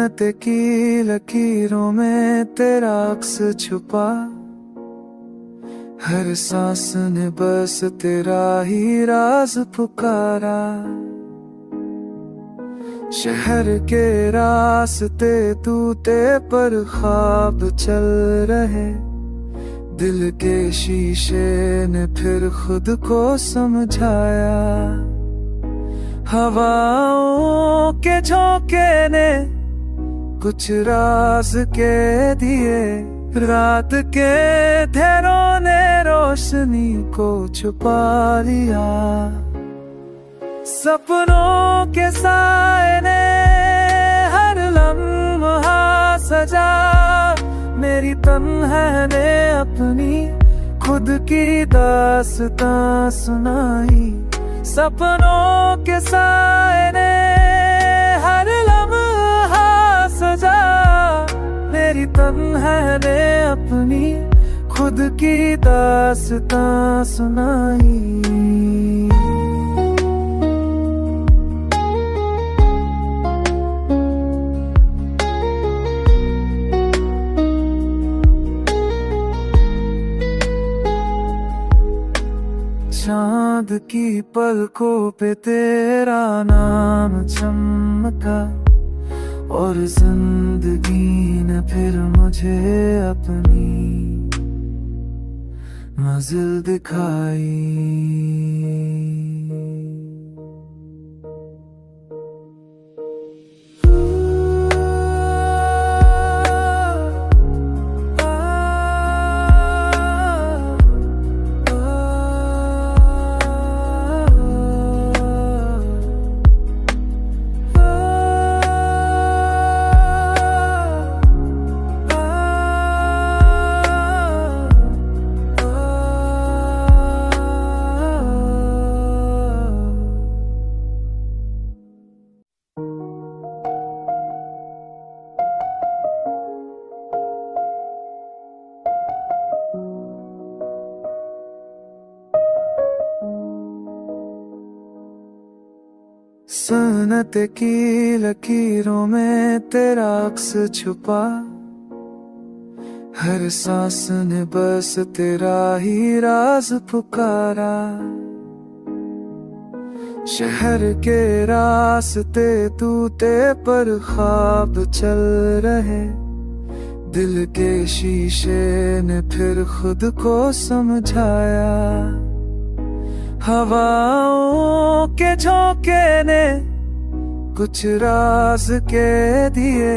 सनत की लकीरों में तेरा अक्स छुपा, हर सांस ने बस तेरा ही राज पुकारा। शहर के रास्ते टूटे पर ख्वाब चल रहे, दिल के शीशे ने फिर खुद को समझाया। हवाओं के झोंके ने कुछ राज के दिए, रात के अंधेरों ने रोशनी को छुपा लिया। सपनों के साए ने हर लम्हा सजा, मेरी तन्हा ने अपनी खुद की दास्तां सुनाई। सपनों के साए ने हर लम्हा सजा, मेरी तन्हा ने अपनी खुद की दास्तां सुनाई। चांद की पलकों पे तेरा नाम चमका, और जिंदगी ने फिर मुझे अपनी मंजिल दिखाई। सनत की लकीरों में तेरा अक्स छुपा, हर सांस ने बस तेरा ही राज पुकारा। शहर के रास्ते टूटे पर ख्वाब चल रहे, दिल के शीशे ने फिर खुद को समझाया। हवाओं के झोंके ने कुछ राज के दिए,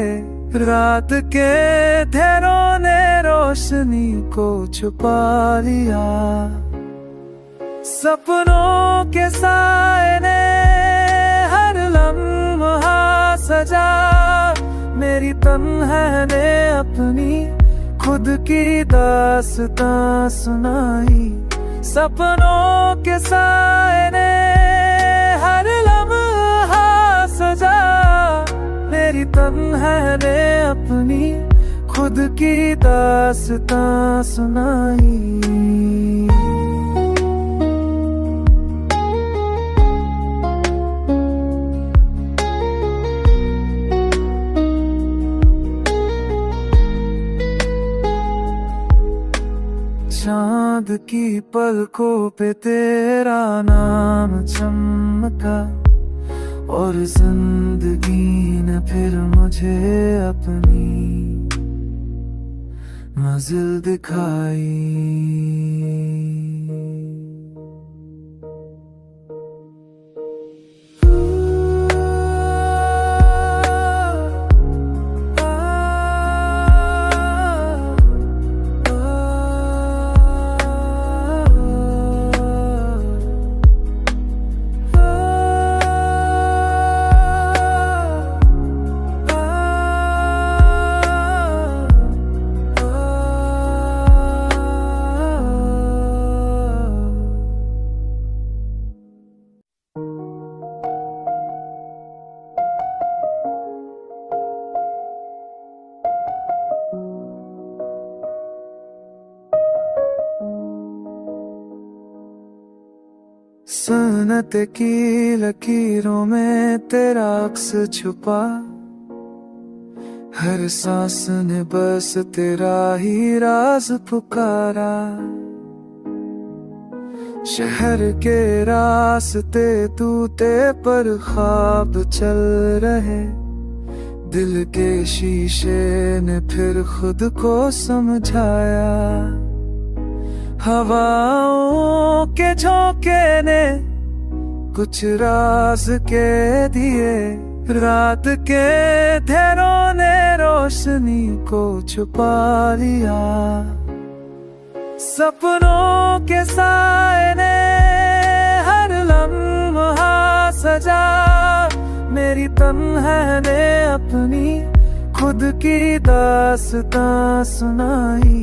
रात के अंधेरों ने रोशनी को छुपा लिया। सपनों के साए ने हर लम्हा सजा, मेरी तन्हा ने अपनी खुद की दास्तां सुनाई। सपनों के साए ने हर लम्हा सजा, मेरी तन्हा ने अपनी खुद की दास्तां सुनाई। चांद की पलकों पे तेरा नाम चमका, और जिंदगी ने फिर मुझे अपनी मंजिल दिखाई। सनत की लकीरों में तेरा अक्स छुपा, हर सांस ने बस तेरा ही राज पुकारा। शहर के रास्ते टूटे पर ख्वाब चल रहे, दिल के शीशे ने फिर खुद को समझाया। हवाओं के झोंके ने कुछ राज के दिए, रात के अंधेरों ने रोशनी को छुपा लिया। सपनों के साए ने हर लम्हा सजा, मेरी तन्हाई ने अपनी खुद की दास्तां सुनाई।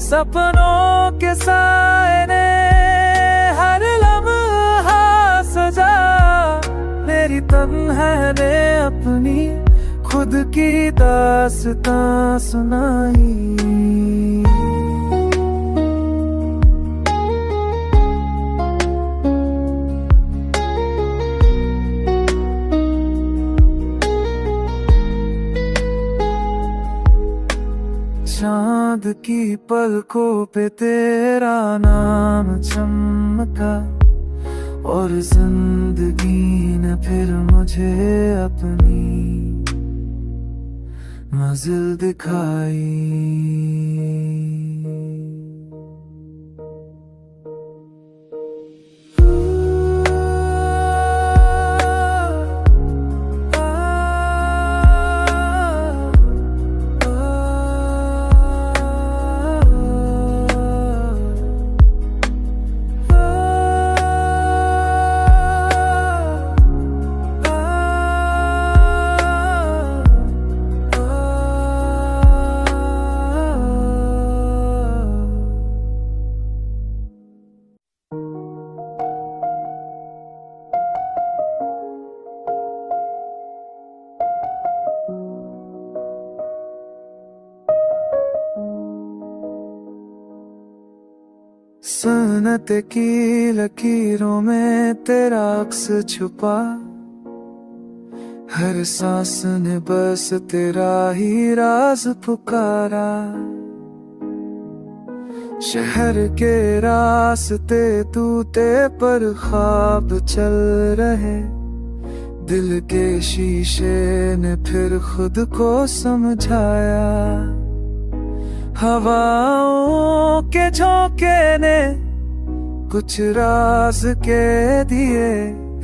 सपनों के साए ने हर लम्हा सजा, मेरी तन्हाई ने अपनी खुद की दास्तां सुनाई। चांद की पलकों पे तेरा नाम चमका, और जिंदगी ने फिर मुझे अपनी मंजिल दिखाई। सुन्नत की लकीरों में तेरा अक्स छुपा, हर सांस ने बस तेरा ही राज पुकारा। शहर के रास्ते टूटे पर ख्वाब चल रहे, दिल के शीशे ने फिर खुद को समझाया। हवाओं के झोंके ने कुछ राज के दिए,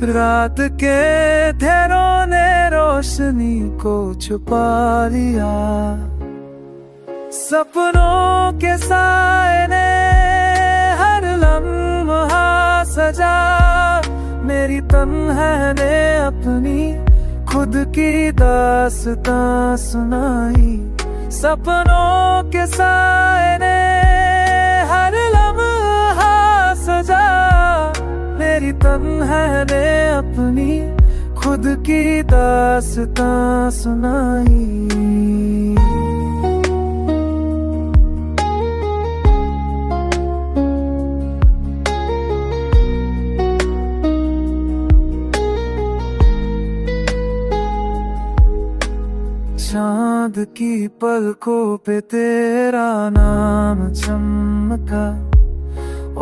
रात के अंधेरों ने रोशनी को छुपा लिया। सपनों के साए ने हर लम्हा सजा, मेरी तन्हाई ने अपनी खुद की दास्तां सुनाई। सपनों के साए ने हर लम्हा सजा, मेरी तन्हाई ने अपनी खुद की दास्तां सुनाई। चांद की पलकों पे तेरा नाम चमका,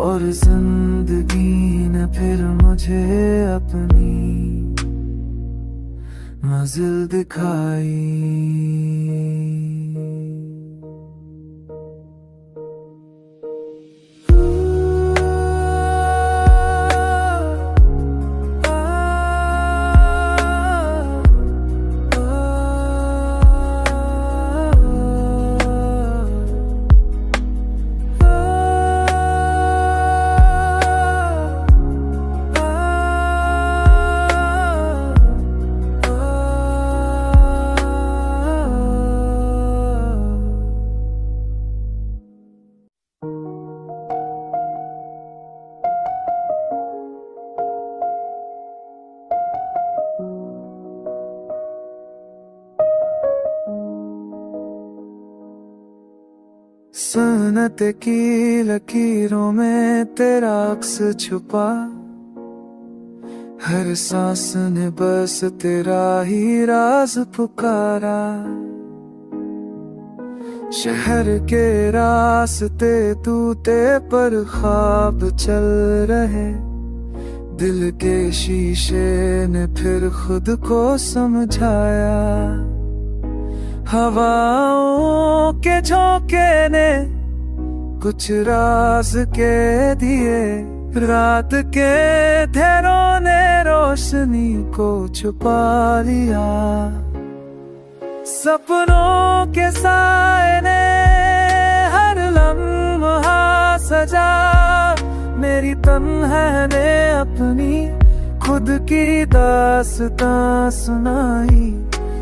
और जिंदगी ने फिर मुझे अपनी मंजिल दिखाई। सुन्नत की लकीरों में तेरा अक्स छुपा, हर सांस ने बस तेरा ही राज पुकारा। शहर के रास्ते टूटे पर ख्वाब चल रहे, दिल के शीशे ने फिर खुद को समझाया। हवाओं के झोंके ने कुछ राज के दिए, रात के अंधेरों ने रोशनी को छुपा लिया। सपनों के साए ने हर लम्हा सजा, मेरी तन्हा ने अपनी खुद की दास्तां सुनाई।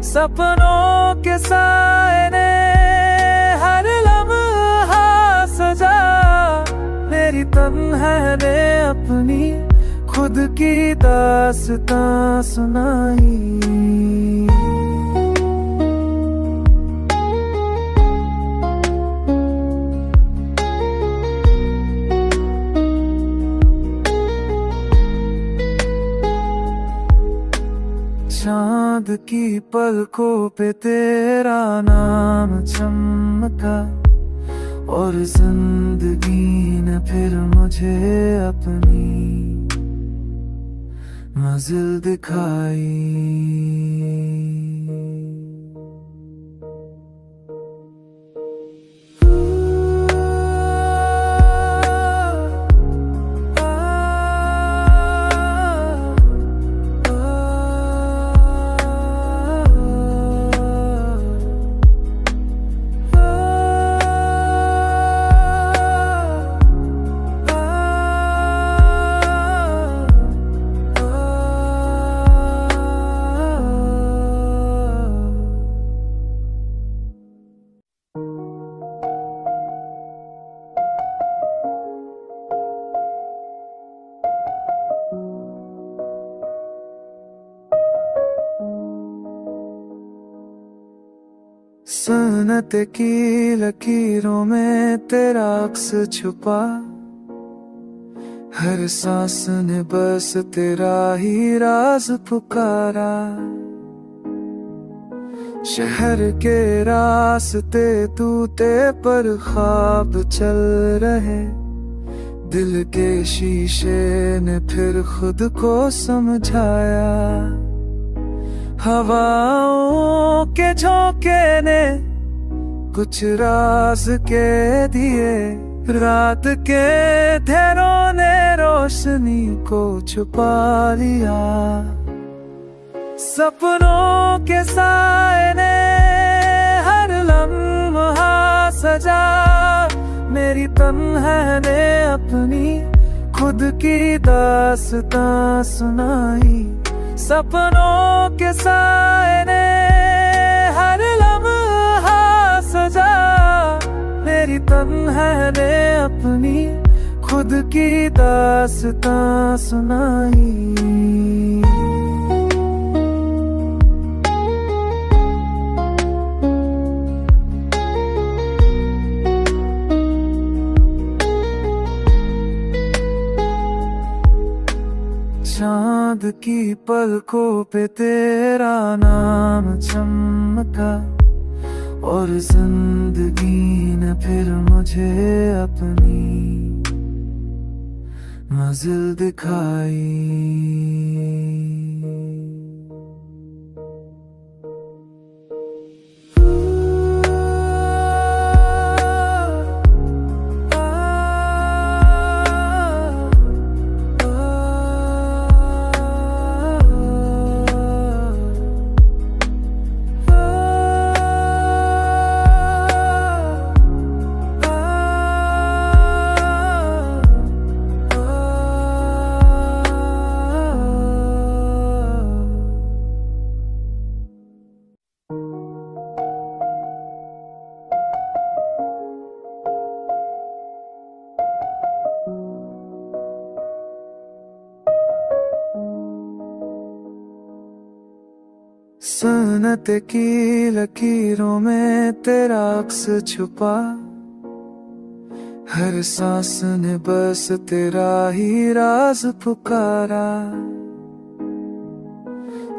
सपनों के साए ने हर लम्हा सजा, मेरी तन्हा ने अपनी खुद की दास्तां सुनाई। चांद की पलकों पे तेरा नाम चमका, और जिंदगी ने फिर मुझे अपनी मंजिल दिखाई। सुन्नत की लकीरों में तेरा अक्स छुपा, हर सांस ने बस तेरा ही राज पुकारा। शहर के रास्ते टूटे पर ख्वाब चल रहे, दिल के शीशे ने फिर खुद को समझाया। हवाओं के झोंके ने कुछ राज के दिए, रात के अंधेरों ने रोशनी को छुपा लिया। सपनों के साए ने हर लम्हा सजा, मेरी तन्हा ने अपनी खुद की दास्तां सुनाई। सपनों के साए ने हर लम्हा सजा, मेरी तन्हा ने अपनी खुद की दास्तां सुनाई। चांद की पलकों पे तेरा नाम चमका, और जिंदगी ने फिर मुझे अपनी मंजिल दिखाई। सुन्नत की लकीरों में तेरा अक्स छुपा, हर सांस ने बस तेरा ही राज पुकारा।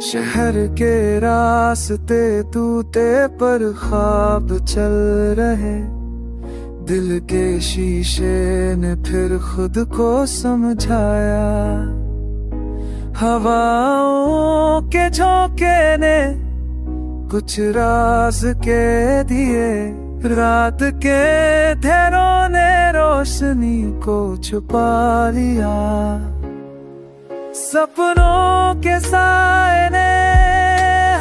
शहर के रास्ते टूटे पर ख्वाब चल रहे, दिल के शीशे ने फिर खुद को समझाया। हवाओं के झोंके ने कुछ राज के दिए, रात के अंधेरों ने रोशनी को छुपा लिया। सपनों के साए ने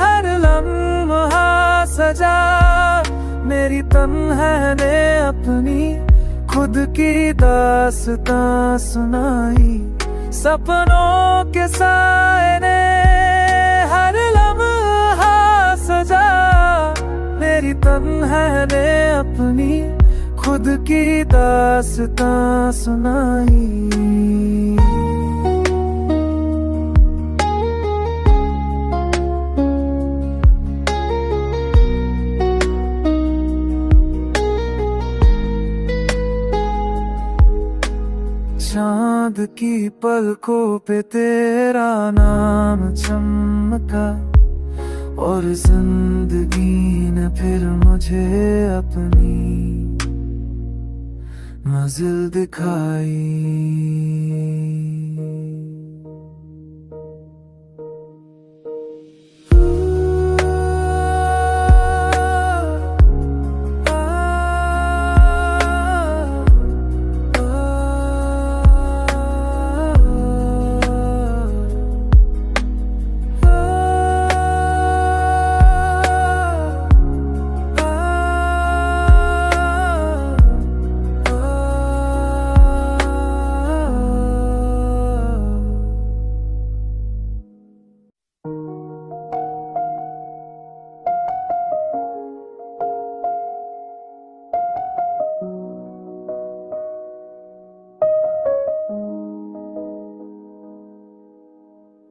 हर लम्हा सजा, मेरी तन्हाई ने अपनी खुद की दास्तां सुनाई। सपनों के साए ने हर लम्हा सजा, मेरी तन्हाई ने अपनी खुद की दास्तां सुनाई। चांद की पलकों पे तेरा नाम चमका, और जिंदगी ने फिर मुझे अपनी मंजिल दिखाई।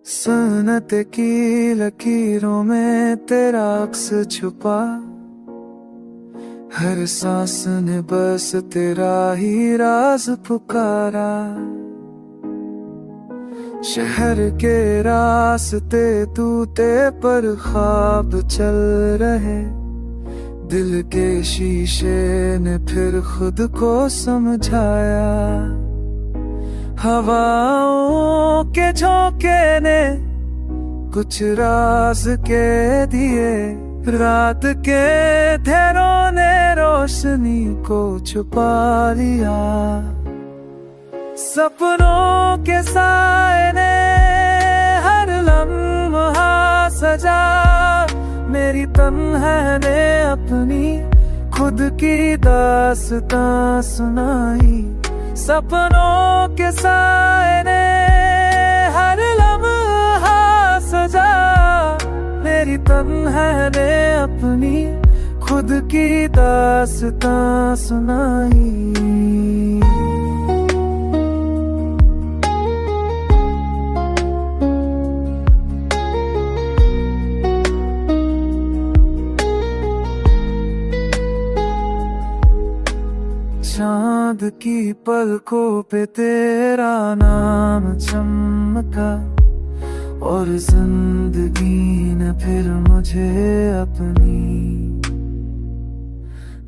सनत की लकीरों में तेरा अक्स छुपा, हर सांस ने बस तेरा ही राज पुकारा। शहर के रास्ते टूटे पर ख्वाब चल रहे, दिल के शीशे ने फिर खुद को समझाया। हवाओं के झोंके ने कुछ राज के दिए, रात के अंधेरों ने रोशनी को छुपा लिया। सपनों के साए ने हर लम्हा सजा, मेरी तन्हाई ने अपनी खुद की दास्तां सुनाई। सपनों के साए ने हर लम्हा सजा, मेरी तन्हाई ने अपनी खुद की दास्तां सुनाई। चांद की पलकों पे तेरा नाम चमका, और जिंदगी ने फिर मुझे अपनी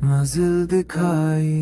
मंजिल दिखाई।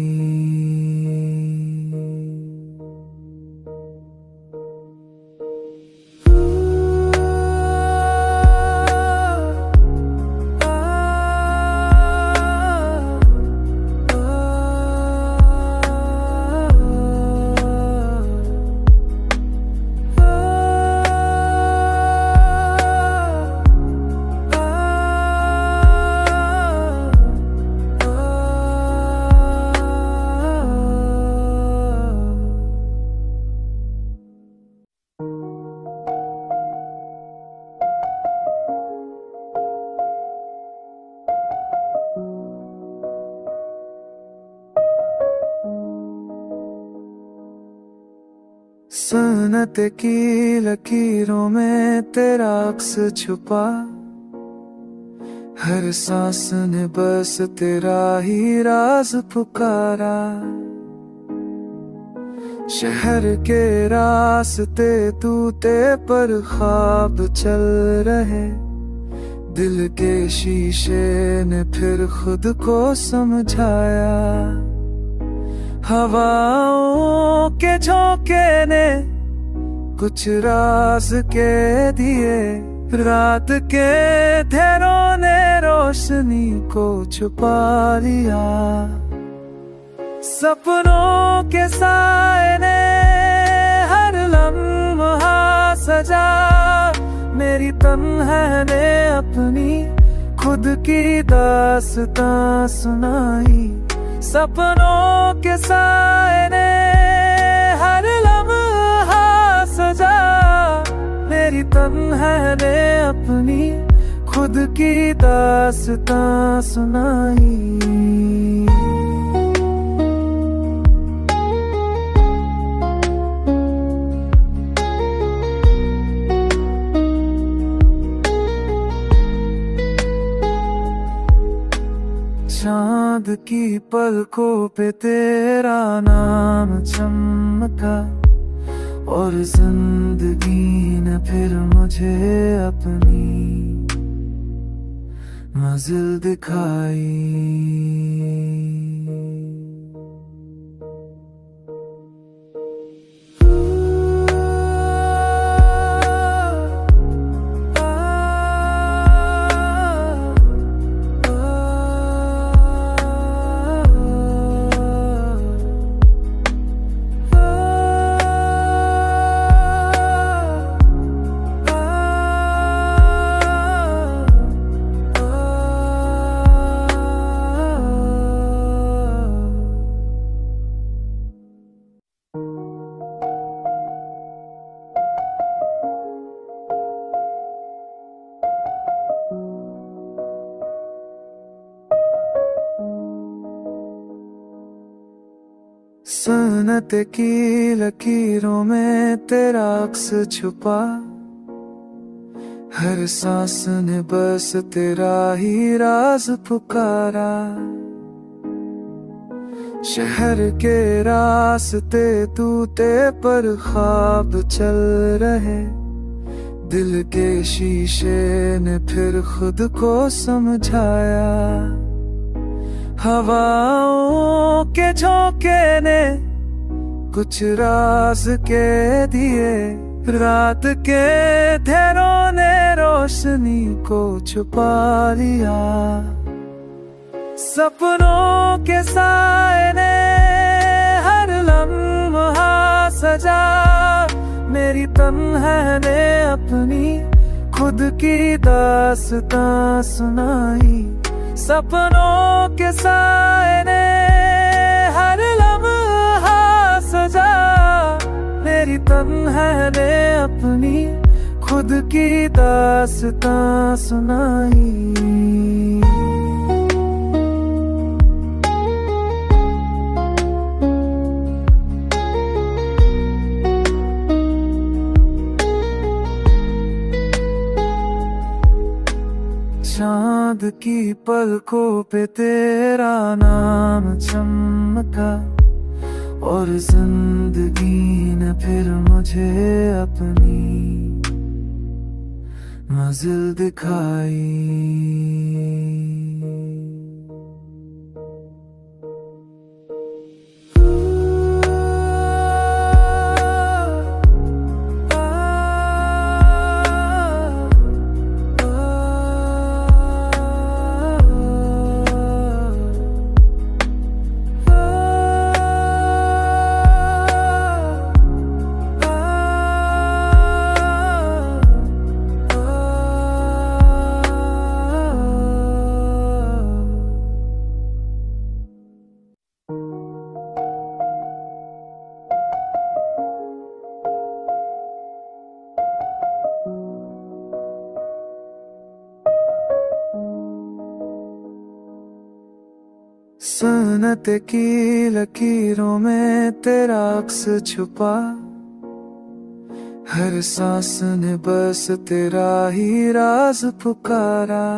सनत की लकीरों में तेरा अक्स छुपा, हर सांस ने बस तेरा ही राज पुकारा। शहर के रास्ते टूटे पर ख्वाब चल रहे, दिल के शीशे ने फिर खुद को समझाया। हवाओं के झोंके ने कुछ राज के दिए, रात के अंधेरों ने रोशनी को छुपा लिया। सपनों के साए ने हर लम्हा सजा, मेरी तन्हाई ने अपनी खुद की दास्तां सुनाई। सपनों के साए ने हर लम्हा सजा, मेरी तन्हाई ने अपनी खुद की दास्तां सुनाई। चांद की पलकों पे तेरा नाम चमका, और जिंदगी ने फिर मुझे अपनी मंजिल दिखाई। सुन्नत की लकीरों में तेरा अक्स छुपा, हर सांस ने बस तेरा ही राज पुकारा। शहर के रास्ते टूटे पर ख्वाब चल रहे, दिल के शीशे ने फिर खुद को समझाया। हवाओं के झोंके ने कुछ राज के दिए, रात के अंधेरों ने रोशनी को छुपा लिया। सपनों के साए ने हर लम्हा सजा, मेरी तन्हाई ने अपनी खुद की दास्तां सुनाई। सपनों के साए ने हर लम्हा सजा, मेरी तन्हाई ने अपनी खुद की दास्तां सुनाई। चांद की पलकों पे तेरा नाम चमका, और जिंदगी ने फिर मुझे अपनी मंजिल दिखाई। सुन्नत की लकीरों में तेरा अक्स छुपा, हर सांस ने बस तेरा ही राज पुकारा।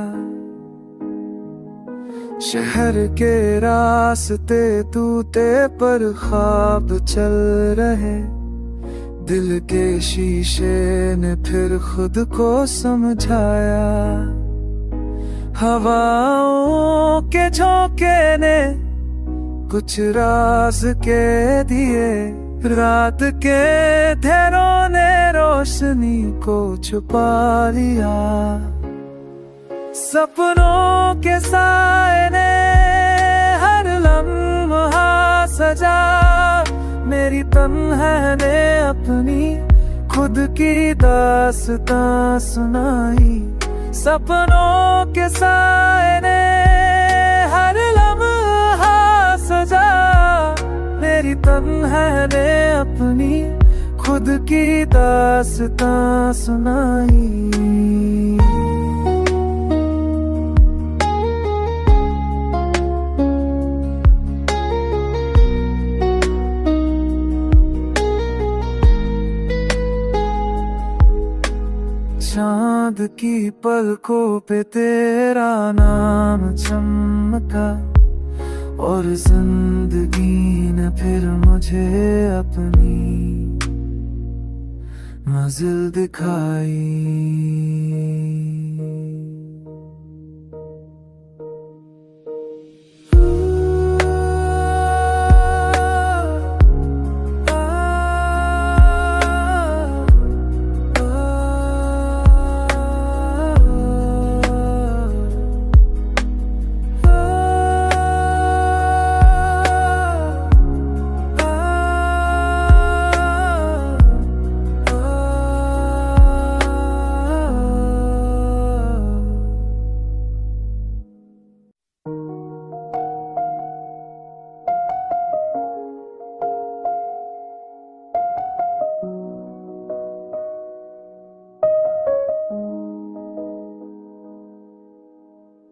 शहर के रास्ते टूटे पर ख्वाब चल रहे, दिल के शीशे ने फिर खुद को समझाया। हवाओं के झोंके ने कुछ राज के दिए, रात के अंधेरों ने रोशनी को छुपा लिया। सपनों के साए ने हर लम्हा सजा, मेरी तन्हाई ने अपनी खुद की दास्तां सुनाई। सपनों के साए ने हर लम्हा सजा, मेरी तन्हाई ने अपनी खुद की दास्तां सुनाई। चांद की पलकों पे तेरा नाम चमका, और जिंदगी ने फिर मुझे अपनी मंजिल दिखाई।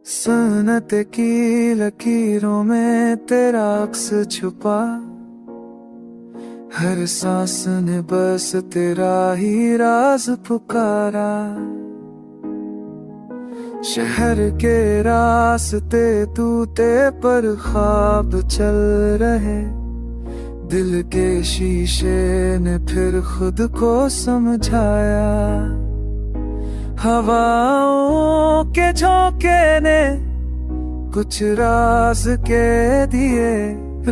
सुन्नत की लकीरों में तेरा अक्स छुपा, हर सांस ने बस तेरा ही राज पुकारा। शहर के रास्ते टूटे पर ख्वाब चल रहे, दिल के शीशे ने फिर खुद को समझाया। हवाओं के झोंके ने कुछ राज के दिए,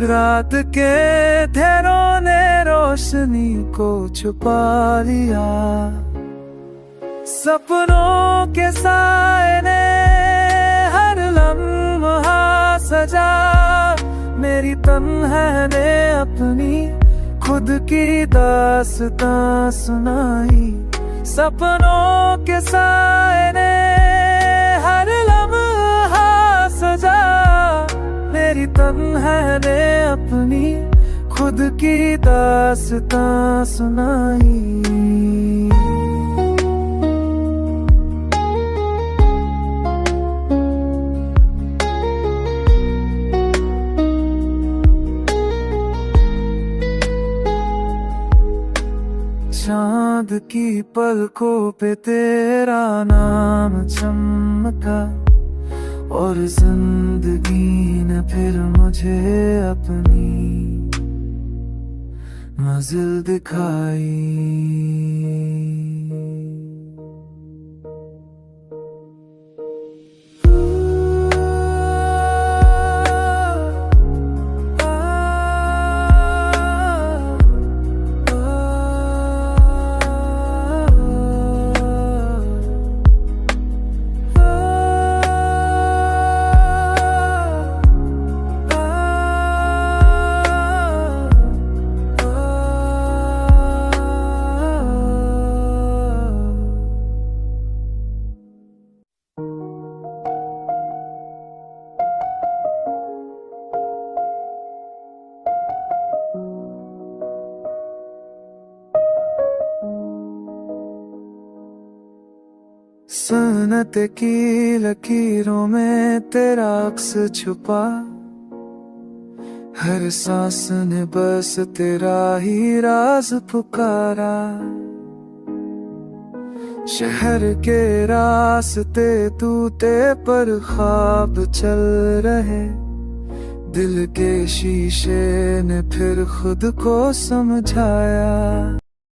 रात के अंधेरों ने रोशनी को छुपा लिया। सपनों के साए ने हर लम्हा सजा, मेरी तन्हाई ने अपनी खुद की दास्तां सुनाई। सपनों के साए ने हर लम्हा सजा, मेरी तन्हाई ने अपनी खुद की दास्तां सुनाई। चांद की पलकों पे तेरा नाम चमका, और जिंदगी ने फिर मुझे अपनी मंजिल दिखाई। सुन्नत की लकीरों में तेरा अक्स छुपा, हर सांस ने बस तेरा ही राज पुकारा। शहर के रास्ते टूटे पर ख्वाब चल रहे, दिल के शीशे ने फिर खुद को समझाया।